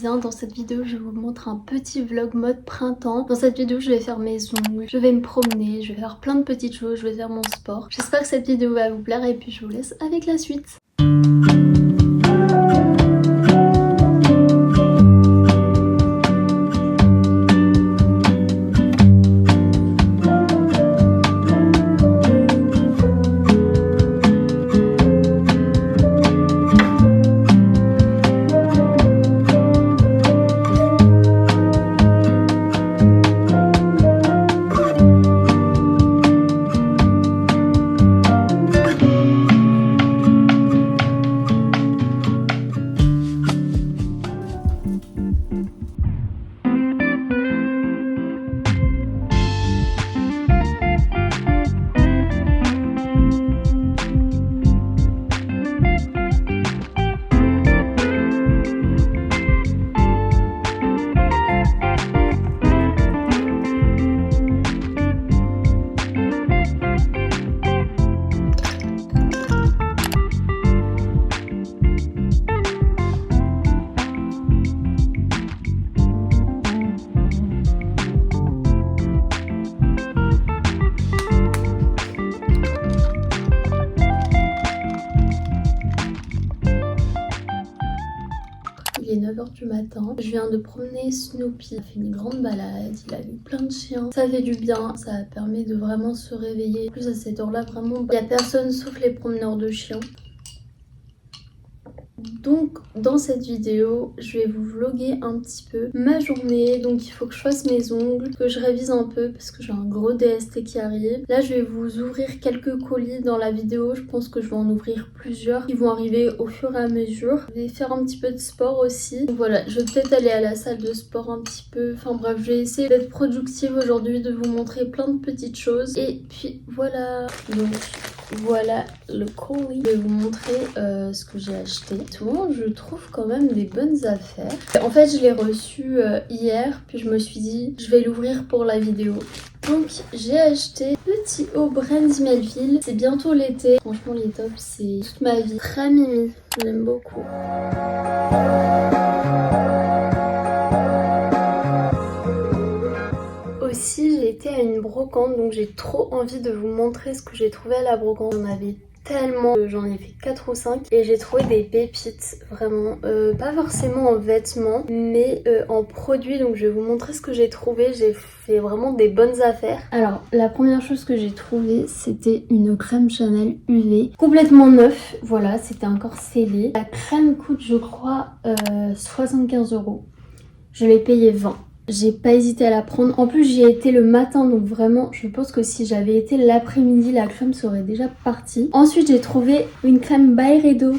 bien, dans cette vidéo je vous montre un petit vlog mode printemps. Dans cette vidéo je vais faire mes ongles, je vais me promener, je vais faire plein de petites choses, je vais faire mon sport. J'espère que cette vidéo va vous plaire et puis je vous laisse avec la suite. Il est 9h du matin, je viens de promener Snoopy, il a fait une grande balade, il a vu plein de chiens, ça fait du bien, ça permet de vraiment se réveiller. En plus à cette heure là vraiment, il n'y a personne sauf les promeneurs de chiens. Donc dans cette vidéo, je vais vous vlogger un petit peu ma journée. Donc il faut que je fasse mes ongles, que je révise un peu parce que j'ai un gros DST qui arrive. Là je vais vous ouvrir quelques colis dans la vidéo, je pense que je vais en ouvrir plusieurs qui vont arriver au fur et à mesure. Je vais faire un petit peu de sport aussi. Donc voilà, je vais peut-être aller à la salle de sport un petit peu. Enfin bref, je vais essayer d'être productive aujourd'hui, de vous montrer plein de petites choses. Et puis voilà. Donc voilà le colis. Je vais vous montrer ce que j'ai acheté. Souvent, je trouve quand même des bonnes affaires. En fait, je l'ai reçu hier, puis je me suis dit, je vais l'ouvrir pour la vidéo. Donc, j'ai acheté petit haut Brands Melville. C'est bientôt l'été. Franchement, les tops, c'est toute ma vie. Très mimi, j'aime beaucoup. Aussi, j'ai été à une brocante, donc j'ai trop envie de vous montrer ce que j'ai trouvé à la brocante. J'en avais tellement, j'en ai fait 4 ou 5 et j'ai trouvé des pépites vraiment, pas forcément en vêtements mais en produits. Donc je vais vous montrer ce que j'ai trouvé. J'ai fait vraiment des bonnes affaires. Alors la première chose que j'ai trouvé, c'était une crème Chanel UV complètement neuf. Voilà, c'était encore scellé. La crème coûte je crois 75 €. Je l'ai payé 20. J'ai pas hésité à la prendre. En plus j'y ai été le matin, donc vraiment je pense que si j'avais été l'après-midi, la crème serait déjà partie. Ensuite j'ai trouvé une crème Byredo.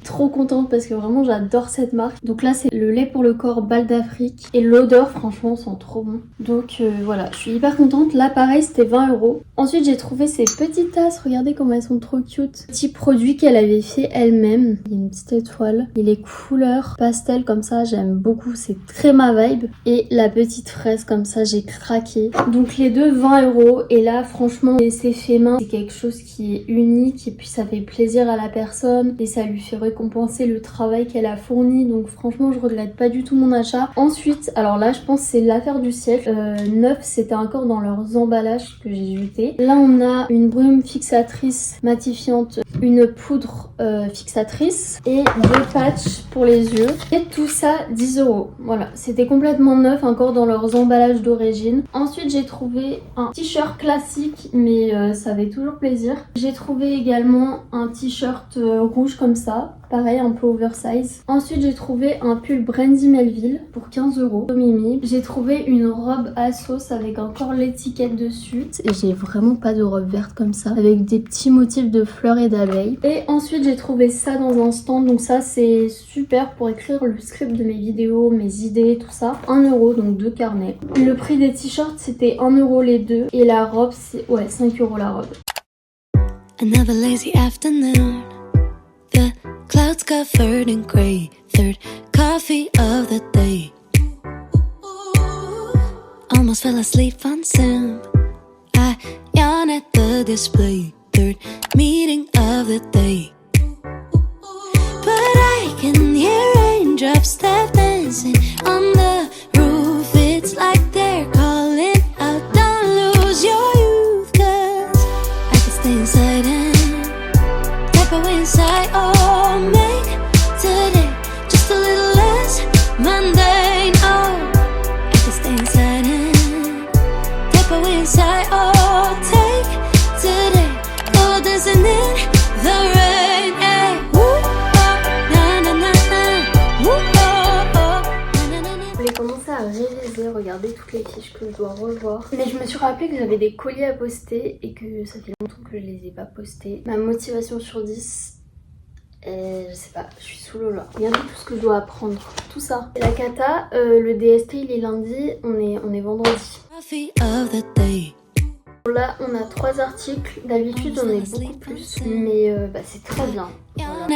Trop contente parce que vraiment j'adore cette marque. Donc là c'est le lait pour le corps Bal d'Afrique et l'odeur franchement sent trop bon. Donc voilà, je suis hyper contente. Là pareil c'était 20 €. Ensuite j'ai trouvé ces petites tasses, regardez comment elles sont trop cute. Petit produit qu'elle avait fait elle-même. Il y a une petite étoile et les couleurs pastel comme ça j'aime beaucoup, c'est très ma vibe. Et la petite fraise comme ça j'ai craqué. Donc les deux 20 € et là franchement c'est fait main, c'est quelque chose qui est unique et puis ça fait plaisir à la personne et ça lui fait récompenser le travail qu'elle a fourni. Donc franchement je regrette pas du tout mon achat. Ensuite, alors là je pense que c'est l'affaire du siècle. Neuf, c'était encore dans leurs emballages que j'ai jeté. Là on a une brume fixatrice matifiante, une poudre fixatrice et 2 patchs pour les yeux. Et tout ça 10 €. Voilà, c'était complètement neuf, encore dans leurs emballages d'origine. Ensuite j'ai trouvé un t-shirt classique mais ça fait toujours plaisir. J'ai trouvé également un t-shirt rouge comme ça. Pareil, un peu oversize. Ensuite, j'ai trouvé un pull Brandy Melville pour 15 €. Mimi. J'ai trouvé une robe à sauce avec encore l'étiquette dessus. Et j'ai vraiment pas de robe verte comme ça, avec des petits motifs de fleurs et d'abeilles. Et ensuite, j'ai trouvé ça dans un stand. Donc ça, c'est super pour écrire le script de mes vidéos, mes idées, tout ça. 1 €, donc 2 carnets. Le prix des t-shirts, c'était 1 € les deux. Et la robe, c'est 5 € la robe. Another lazy afternoon. The clouds covered in grey. Third coffee of the day. Almost fell asleep on Zoom. I yawn at the display. Third meeting of the day. But I can hear raindrops stepping regarder toutes les fiches que je dois revoir. Mais je me suis rappelé que j'avais des colis à poster et que ça fait longtemps que je les ai pas postés. Ma motivation sur 10, je sais pas, je suis sous l'eau là. Regardez tout ce que je dois apprendre, tout ça. Et la cata, le DST il est lundi, on est vendredi. Là on a 3 articles, d'habitude on est beaucoup plus, mais c'est très bien. Voilà.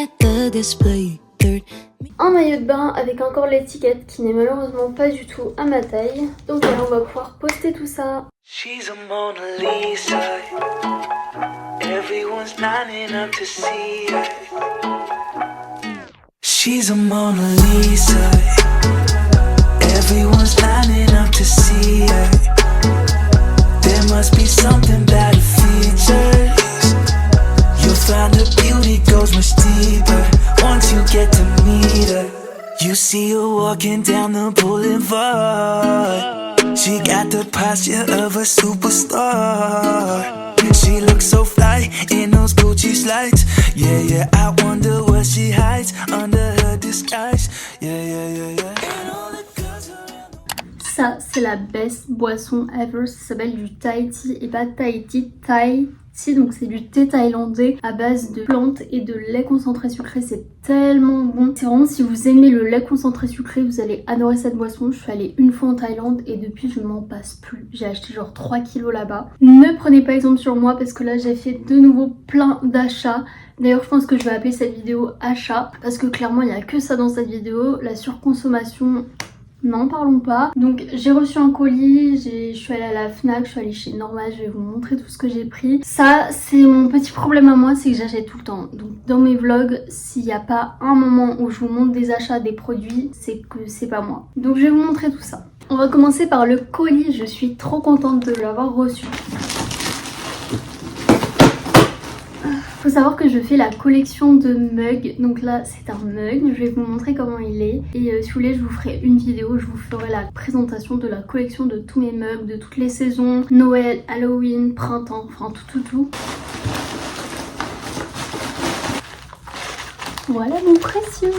Un maillot de bain avec encore l'étiquette qui n'est malheureusement pas du tout à ma taille. Donc là on va pouvoir poster tout ça. She's a Mona Lisa. Everyone's lining up to see her. She's a Mona Lisa. Everyone's lining up to see her. There must be something about her features. You'll find her beauty goes much deeper once you get to meet her. You see her walking down the boulevard. She got the posture of a superstar. She looks so fly in those Gucci slides. Yeah, yeah, I wonder what she hides under her disguise. Yeah, yeah, yeah, yeah. Ça, c'est la best boisson ever. Ça s'appelle du Thai tea et pas Thai tea, Thai tea. Donc c'est du thé thaïlandais à base de plantes et de lait concentré sucré. C'est tellement bon. C'est vraiment, si vous aimez le lait concentré sucré, vous allez adorer cette boisson. Je suis allée une fois en Thaïlande et depuis je m'en passe plus. J'ai acheté genre 3 kilos là-bas. Ne prenez pas exemple sur moi parce que là j'ai fait de nouveau plein d'achats. D'ailleurs je pense que je vais appeler cette vidéo achat parce que clairement il n'y a que ça dans cette vidéo. La surconsommation... n'en parlons pas. Donc j'ai reçu un colis, je suis allée à la Fnac, je suis allée chez Norma, je vais vous montrer tout ce que j'ai pris. Ça c'est mon petit problème à moi, c'est que j'achète tout le temps. Donc dans mes vlogs, s'il n'y a pas un moment où je vous montre des achats des produits, c'est que c'est pas moi. Donc je vais vous montrer tout ça. On va commencer par le colis, je suis trop contente de l'avoir reçu. Faut savoir que je fais la collection de mugs, donc là c'est un mug, je vais vous montrer comment il est et si vous voulez je vous ferai une vidéo, je vous ferai la présentation de la collection de tous mes mugs, de toutes les saisons, Noël, Halloween, printemps, enfin tout. Voilà mon précieux.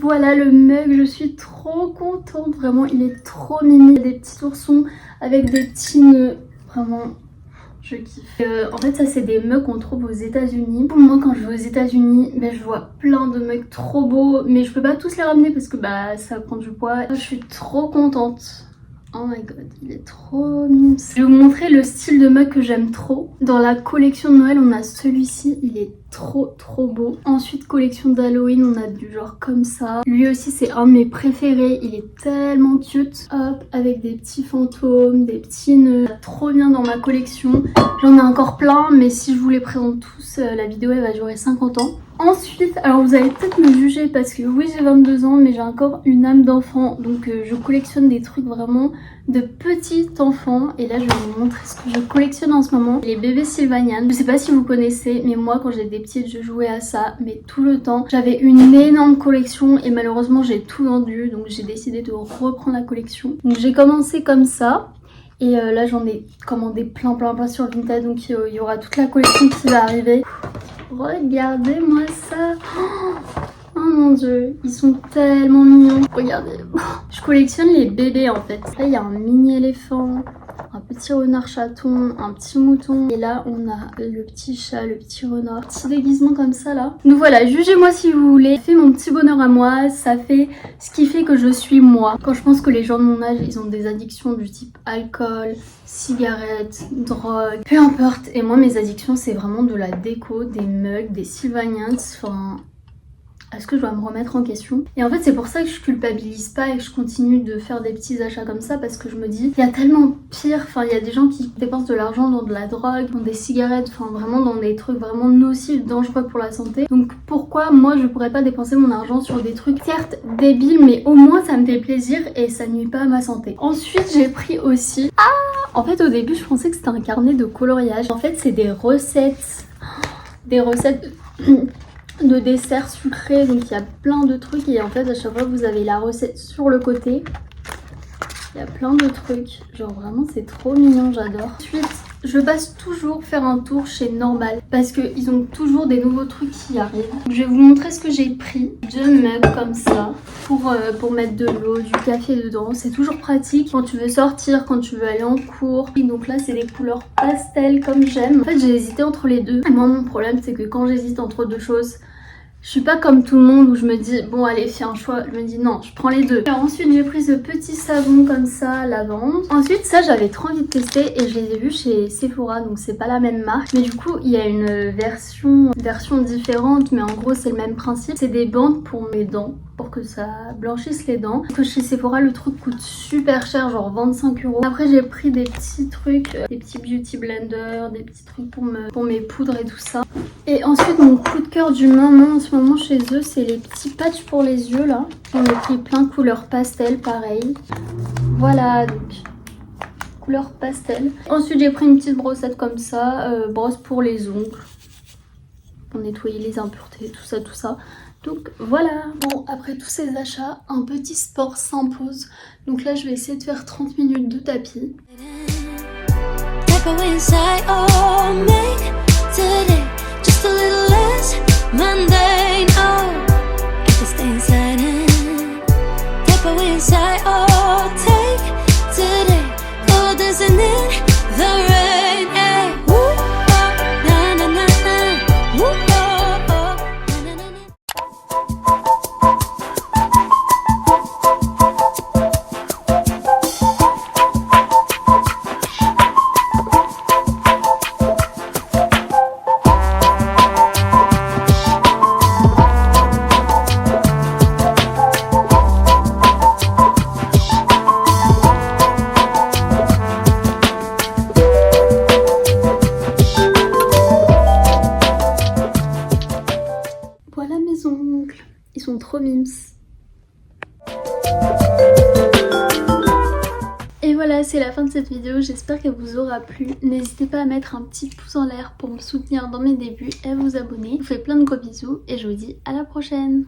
Voilà le mug, je suis trop contente, vraiment il est trop mimi, il y a des petits oursons avec des petits nœuds, vraiment... je kiffe. En fait ça c'est des mugs qu'on trouve aux États-Unis. Moi quand je vais aux États-Unis, je vois plein de mugs trop beaux, mais je peux pas tous les ramener parce que ça prend du poids. Je suis trop contente. Oh my god, il est trop mignon. Je vais vous montrer le style de mug que j'aime trop. Dans la collection de Noël, on a celui-ci, il est trop beau. Ensuite, collection d'Halloween, on a du genre comme ça. Lui aussi, c'est un de mes préférés, il est tellement cute. Hop, avec des petits fantômes, des petits nœuds. Trop bien dans ma collection. J'en ai encore plein, mais si je vous les présente tous, la vidéo elle va durer 50 ans. Ensuite, alors vous allez peut-être me juger parce que oui j'ai 22 ans mais j'ai encore une âme d'enfant. Donc je collectionne des trucs vraiment de petit enfant. Et là je vais vous montrer ce que je collectionne en ce moment. Les bébés Sylvanian. Je sais pas si vous connaissez mais moi quand j'étais petite je jouais à ça. Mais tout le temps. J'avais une énorme collection et malheureusement j'ai tout vendu. Donc j'ai décidé de reprendre la collection. Donc j'ai commencé comme ça. Et là j'en ai commandé plein sur Vinted. Donc il y aura toute la collection qui va arriver. Regardez-moi ça. Oh mon dieu, ils sont tellement mignons. Regardez, je collectionne les bébés en fait. Là il y a un mini éléphant, un petit renard chaton, un petit mouton. Et là on a le petit chat, le petit renard. Petit déguisement comme ça là. Donc voilà, jugez-moi si vous voulez. Ça fait mon petit bonheur à moi. Ça fait ce qui fait que je suis moi. Quand je pense que les gens de mon âge ils ont des addictions du type alcool, cigarettes, drogue, peu importe. Et moi mes addictions c'est vraiment de la déco, des mugs, des Sylvanians, enfin... Est-ce que je dois me remettre en question? Et en fait c'est pour ça que je culpabilise pas et que je continue de faire des petits achats comme ça parce que je me dis il y a tellement pire, enfin il y a des gens qui dépensent de l'argent dans de la drogue, dans des cigarettes, enfin vraiment dans des trucs vraiment nocifs, dangereux pour la santé. Donc pourquoi moi je pourrais pas dépenser mon argent sur des trucs certes débiles mais au moins ça me fait plaisir et ça nuit pas à ma santé. Ensuite j'ai pris aussi... En fait au début je pensais que c'était un carnet de coloriage. En fait c'est des recettes de desserts sucrés, donc il y a plein de trucs et en fait à chaque fois vous avez la recette sur le côté Il y a plein de trucs, genre vraiment c'est trop mignon, j'adore. Ensuite, je passe toujours faire un tour chez Normal parce qu'ils ont toujours des nouveaux trucs qui arrivent. Je vais vous montrer ce que j'ai pris. 2 mugs comme ça pour mettre de l'eau, du café dedans. C'est toujours pratique quand tu veux sortir, quand tu veux aller en cours. Et donc là, c'est des couleurs pastel comme j'aime. En fait, j'ai hésité entre les deux. Et moi, mon problème, c'est que quand j'hésite entre deux choses, je suis pas comme tout le monde où je me dis bon allez fais un choix, je me dis non, je prends les deux. Alors ensuite j'ai pris ce petit savon comme ça, lavande. Ensuite ça j'avais trop envie de tester et je les ai vus chez Sephora, donc c'est pas la même marque. Mais du coup il y a une version différente, mais en gros c'est le même principe. C'est des bandes pour mes dents, pour que ça blanchisse les dents. Parce que chez Sephora le truc coûte super cher, genre 25 €. Après j'ai pris des petits trucs, des petits beauty blenders, des petits trucs pour mes poudres et tout ça. Et ensuite mon coup de cœur du moment en ce moment chez eux, c'est les petits patchs pour les yeux là. On a pris plein de couleurs pastel pareil. Voilà donc couleur pastel. Ensuite j'ai pris une petite brossette comme ça, brosse pour les ongles, pour nettoyer les impuretés, tout ça. Donc voilà. Bon, après tous ces achats, un petit sport s'impose. Donc là je vais essayer de faire 30 minutes de tapis. Just a little less mundane. Oh, I can stay inside and step away inside. Oh, take today. Oh, dancing in the rain. Hey. Woo, oh, na na na na. Woo, oh, oh, na na na na. Voilà mes ongles, ils sont trop mimes. Et voilà, c'est la fin de cette vidéo, j'espère qu'elle vous aura plu. N'hésitez pas à mettre un petit pouce en l'air pour me soutenir dans mes débuts et à vous abonner. Je vous fais plein de gros bisous et je vous dis à la prochaine.